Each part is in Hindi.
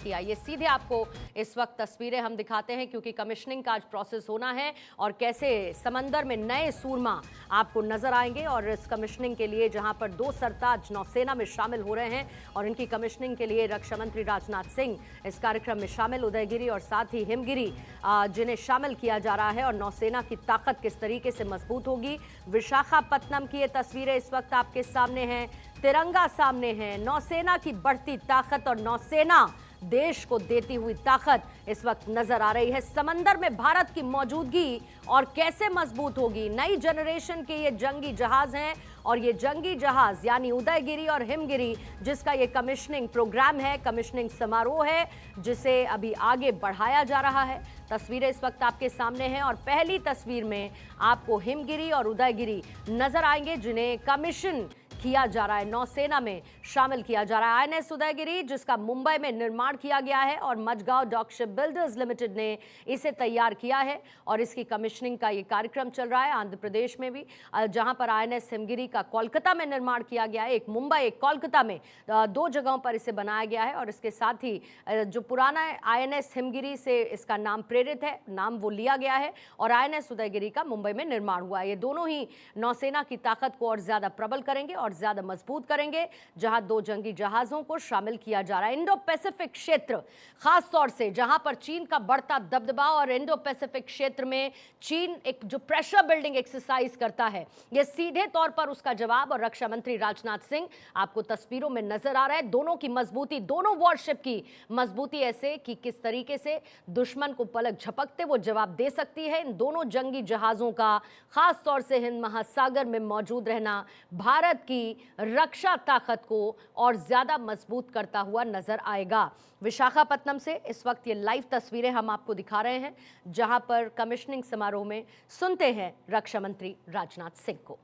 आइए सीधे आपको इस वक्त तस्वीरें हम दिखाते हैं क्योंकि कमिश्निंग का आज प्रोसेस होना है और कैसे समंदर में नए सूरमा आपको नजर आएंगे। और इस कमिश्निंग के लिए जहां पर 2 सरताज नौसेना में शामिल हो रहे हैं और इनकी कमिश्निंग के लिए रक्षा मंत्री राजनाथ सिंह इस कार्यक्रम में शामिल, उदयगिरी और साथ ही हिमगिरी जिन्हें शामिल किया जा रहा है। और नौसेना की ताकत किस तरीके से मजबूत होगी, विशाखापत्तनम की ये तस्वीरें इस वक्त आपके सामने हैं, तिरंगा सामने है, नौसेना की बढ़ती ताकत और नौसेना देश को देती हुई ताकत इस वक्त नजर आ रही है। समंदर में भारत की मौजूदगी और कैसे मजबूत होगी। नई जनरेशन के ये जंगी जहाज हैं और ये जंगी जहाज यानी उदयगिरी और हिमगिरी जिसका ये कमिश्निंग प्रोग्राम है, कमिश्निंग समारोह है, जिसे अभी आगे बढ़ाया जा रहा है। तस्वीरें इस वक्त आपके सामने हैं और पहली तस्वीर में आपको हिमगिरी और उदयगिरी नजर आएंगे जिन्हें कमीशन किया जा रहा है, नौसेना में शामिल किया जा रहा है। आईएनएस उदयगिरी जिसका मुंबई में निर्माण किया गया है और Mazagaon dock ship builders limited ने इसे तैयार किया है और इसकी कमिश्निंग का ये कार्यक्रम चल रहा है आंध्र प्रदेश में भी, जहां पर आईएनएस हिमगिरी का कोलकाता में निर्माण किया गया है। एक मुंबई एक कोलकाता में 2 जगहों पर इसे बनाया गया है और इसके साथ ही जो पुराना आईएनएस हिमगिरी से इसका नाम प्रेरित है, नाम वो लिया गया है और आईएनएस उदयगिरी का मुंबई में निर्माण हुआ है। ये दोनों ही नौसेना की ताकत को और ज्यादा प्रबल करेंगे और ज्यादा मजबूत करेंगे, जहां 2 जंगी जहाजों को शामिल किया जा रहा है। इंडो पैसिफिक क्षेत्र खास तौर से जहां पर चीन का बढ़ता दबदबा और इंडो पैसिफिक क्षेत्र में चीन एक जो प्रेशर बिल्डिंग एक्सरसाइज करता है, यह सीधे तौर पर उसका जवाब और रक्षा मंत्री राजनाथ सिंह आपको तस्वीरों में नजर आ रहा है। दोनों की मजबूती, दोनों वॉरशिप की मजबूती ऐसे कि किस तरीके से दुश्मन को पलक झपकते वो जवाब दे सकती है। इन दोनों जंगी जहाजों का खास तौर से हिंद महासागर में मौजूद रहना भारत की रक्षा ताकत को और ज्यादा मजबूत करता हुआ नजर आएगा। विशाखापत्तनम से इस वक्त ये लाइव तस्वीरें हम आपको दिखा रहे हैं जहां पर कमिश्निंग समारोह में सुनते हैं रक्षा मंत्री राजनाथ सिंह को।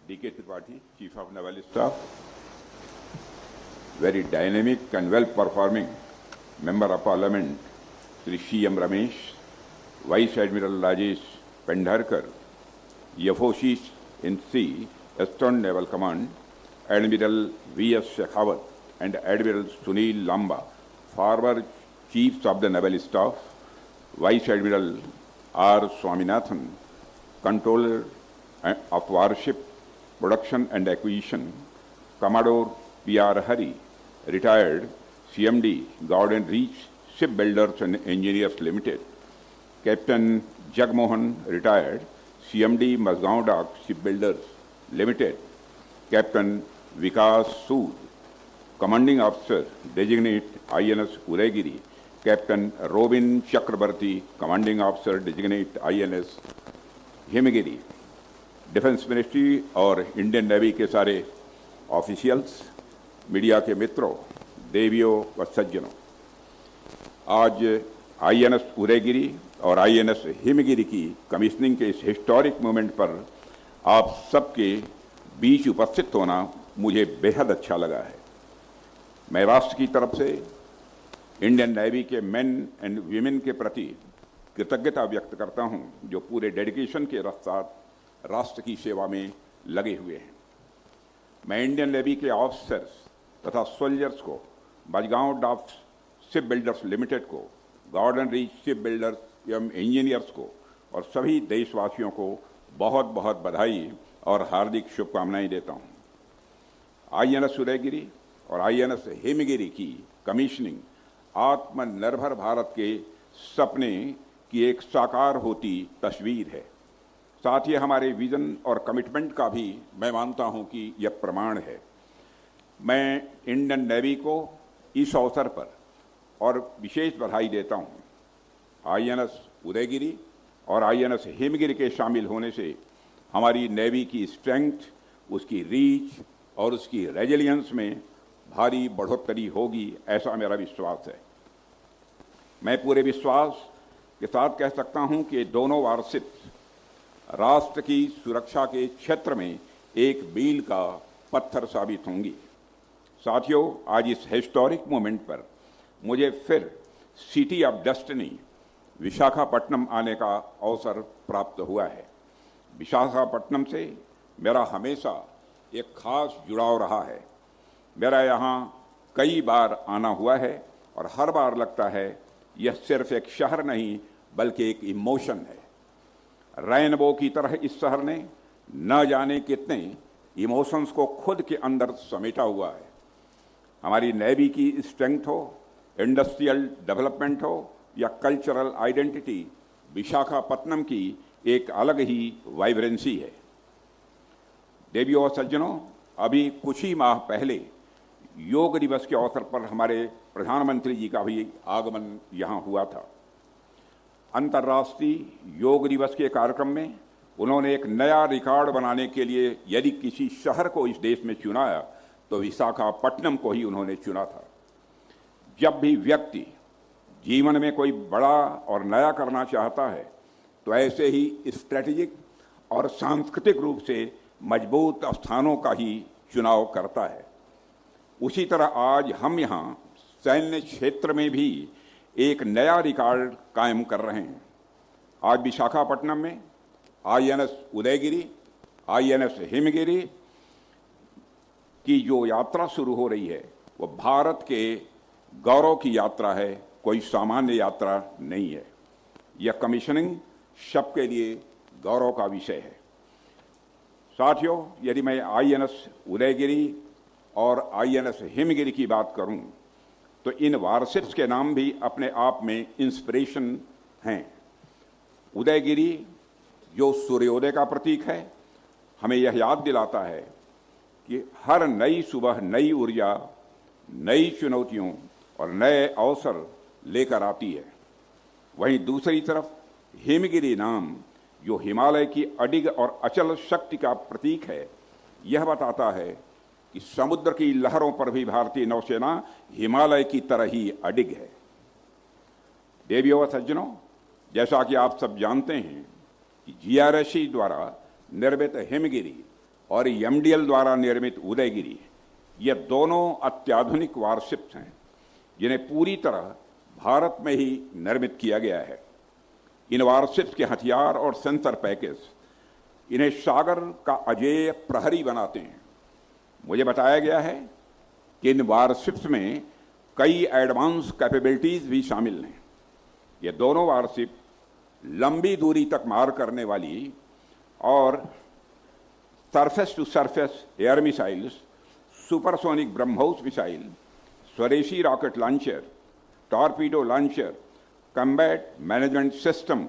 DK Tripathi, chief of naval staff, very dynamic and well performing member of parliament Shri CM Ramesh, vice admiral Rajesh Pendharkar, यफोशीस in C Eastern Naval Command, Admiral V.S. Shekhawat and Admiral Sunil Lamba, former Chiefs of the Naval Staff, Vice Admiral R. Swaminathan, Controller of Warship Production and Acquisition, Commodore P.R. Hari, retired CMD, Garden Reach Shipbuilders and Engineers Limited, Captain Jagmohan, retired CMD, Mazgaon Dock Shipbuilders Limited, Captain Vikas Sood, Commanding Officer Designate INS Udaygiri, Captain Robin Chakrabarti, Commanding Officer Designate INS Himgiri, defence ministry और इंडियन नेवी के सारे ऑफिशियल्स, मीडिया के मित्रों, देवियों व सज्जनों, आज INS उदयगिरी और INS हिमगिरी की कमिश्निंग के इस हिस्टोरिक मोमेंट पर आप सबके बीच उपस्थित होना मुझे बेहद अच्छा लगा है। मैं राष्ट्र की तरफ से इंडियन नेवी के मेन एंड वीमेन के प्रति कृतज्ञता व्यक्त करता हूं जो पूरे डेडिकेशन के साथ राष्ट्र की सेवा में लगे हुए हैं। मैं इंडियन नेवी के ऑफिसर्स तथा सोल्जर्स को, Mazagaon dock ship builders limited को, गार्डन रीच शिप बिल्डर्स एवं इंजीनियर्स को और सभी देशवासियों को बहुत बहुत बधाई और हार्दिक शुभकामनाएं देता हूं। INS उदयगिरी और INS हिमगिरी की कमिश्निंग आत्मनिर्भर भारत के सपने की एक साकार होती तस्वीर है। साथ ही हमारे विजन और कमिटमेंट का भी मैं मानता हूं कि यह प्रमाण है। मैं इंडियन नेवी को इस अवसर पर और विशेष बधाई देता हूं। INS उदयगिरी और INS हिमगिरी के शामिल होने से हमारी नेवी की स्ट्रेंथ, उसकी रीच और उसकी रेजिलियंस में भारी बढ़ोतरी होगी, ऐसा मेरा विश्वास है। मैं पूरे विश्वास के साथ कह सकता हूं कि दोनों वारशिप राष्ट्र की सुरक्षा के क्षेत्र में एक मील का पत्थर साबित होंगी। साथियों, आज इस हिस्टोरिक मोमेंट पर मुझे फिर सिटी ऑफ डेस्टिनी विशाखापट्टनम आने का अवसर प्राप्त हुआ है। विशाखापट्टनम से मेरा हमेशा एक खास जुड़ाव रहा है। मेरा यहाँ कई बार आना हुआ है और हर बार लगता है यह सिर्फ एक शहर नहीं बल्कि एक इमोशन है। रेनबो की तरह इस शहर ने न जाने कितने इमोशंस को खुद के अंदर समेटा हुआ है। हमारी नेवी की स्ट्रेंथ हो, इंडस्ट्रियल डेवलपमेंट हो या कल्चरल आइडेंटिटी, विशाखापत्तनम की एक अलग ही वाइब्रेंसी है। देवियों और सज्जनों, अभी कुछ ही माह पहले योग दिवस के अवसर पर हमारे प्रधानमंत्री जी का भी आगमन यहाँ हुआ था। अंतर्राष्ट्रीय योग दिवस के कार्यक्रम में उन्होंने एक नया रिकॉर्ड बनाने के लिए यदि किसी शहर को इस देश में चुनाया तो विशाखापट्टनम को ही उन्होंने चुना था। जब भी व्यक्ति जीवन में कोई बड़ा और नया करना चाहता है तो ऐसे ही स्ट्रेटेजिक और सांस्कृतिक रूप से मजबूत स्थानों का ही चुनाव करता है। उसी तरह आज हम यहाँ सैन्य क्षेत्र में भी एक नया रिकॉर्ड कायम कर रहे हैं। आज विशाखापट्टनम में INS उदयगिरी, INS हिमगिरी की जो यात्रा शुरू हो रही है वो भारत के गौरव की यात्रा है, कोई सामान्य यात्रा नहीं है। यह कमीशनिंग सबके लिए गौरव का विषय है। साथियों, यदि मैं INS उदयगिरी और INS हिमगिरी की बात करूं तो इन वारशिप्स के नाम भी अपने आप में इंस्पिरेशन हैं। उदयगिरी जो सूर्योदय का प्रतीक है, हमें यह याद दिलाता है कि हर नई सुबह नई ऊर्जा, नई चुनौतियों और नए अवसर लेकर आती है। वहीं दूसरी तरफ हिमगिरी नाम जो हिमालय की अडिग और अचल शक्ति का प्रतीक है, यह बताता है कि समुद्र की लहरों पर भी भारतीय नौसेना हिमालय की तरह ही अडिग है। देवियों व सज्जनों, जैसा कि आप सब जानते हैं कि GRSC द्वारा निर्मित हिमगिरी और MDL द्वारा निर्मित उदयगिरी, ये दोनों अत्याधुनिक वारशिप्स हैं जिन्हें पूरी तरह भारत में ही निर्मित किया गया है। इन वारशिप्स के हथियार और सेंसर पैकेज इन्हें सागर का अजेय प्रहरी बनाते हैं। मुझे बताया गया है कि इन वारशिप्स में कई एडवांस कैपेबिलिटीज भी शामिल हैं। ये दोनों वारशिप लंबी दूरी तक मार करने वाली और surface to surface air missiles, supersonic BrahMos missile, स्वदेशी rocket launcher, torpedo launcher, combat management system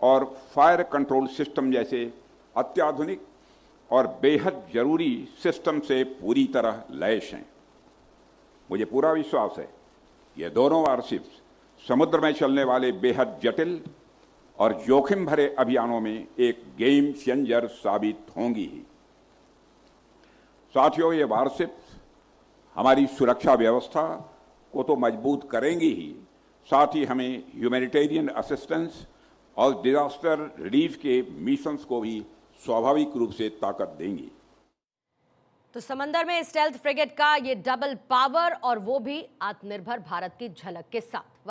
और फायर कंट्रोल सिस्टम जैसे अत्याधुनिक और बेहद जरूरी सिस्टम से पूरी तरह लैस हैं। मुझे पूरा विश्वास है ये दोनों वारशिप्स समुद्र में चलने वाले बेहद जटिल और जोखिम भरे अभियानों में एक गेम चेंजर साबित होंगी ही। साथियों, ये वारशिप्स हमारी सुरक्षा व्यवस्था को तो मजबूत करेंगी ही, साथ ही हमें ह्यूमैनिटेरियन असिस्टेंस और डिजास्टर रिलीफ के मिशंस को भी स्वाभाविक रूप से ताकत देंगी। तो समंदर में स्टेल्थ फ्रिगेट का ये डबल पावर और वो भी आत्मनिर्भर भारत की झलक के साथ।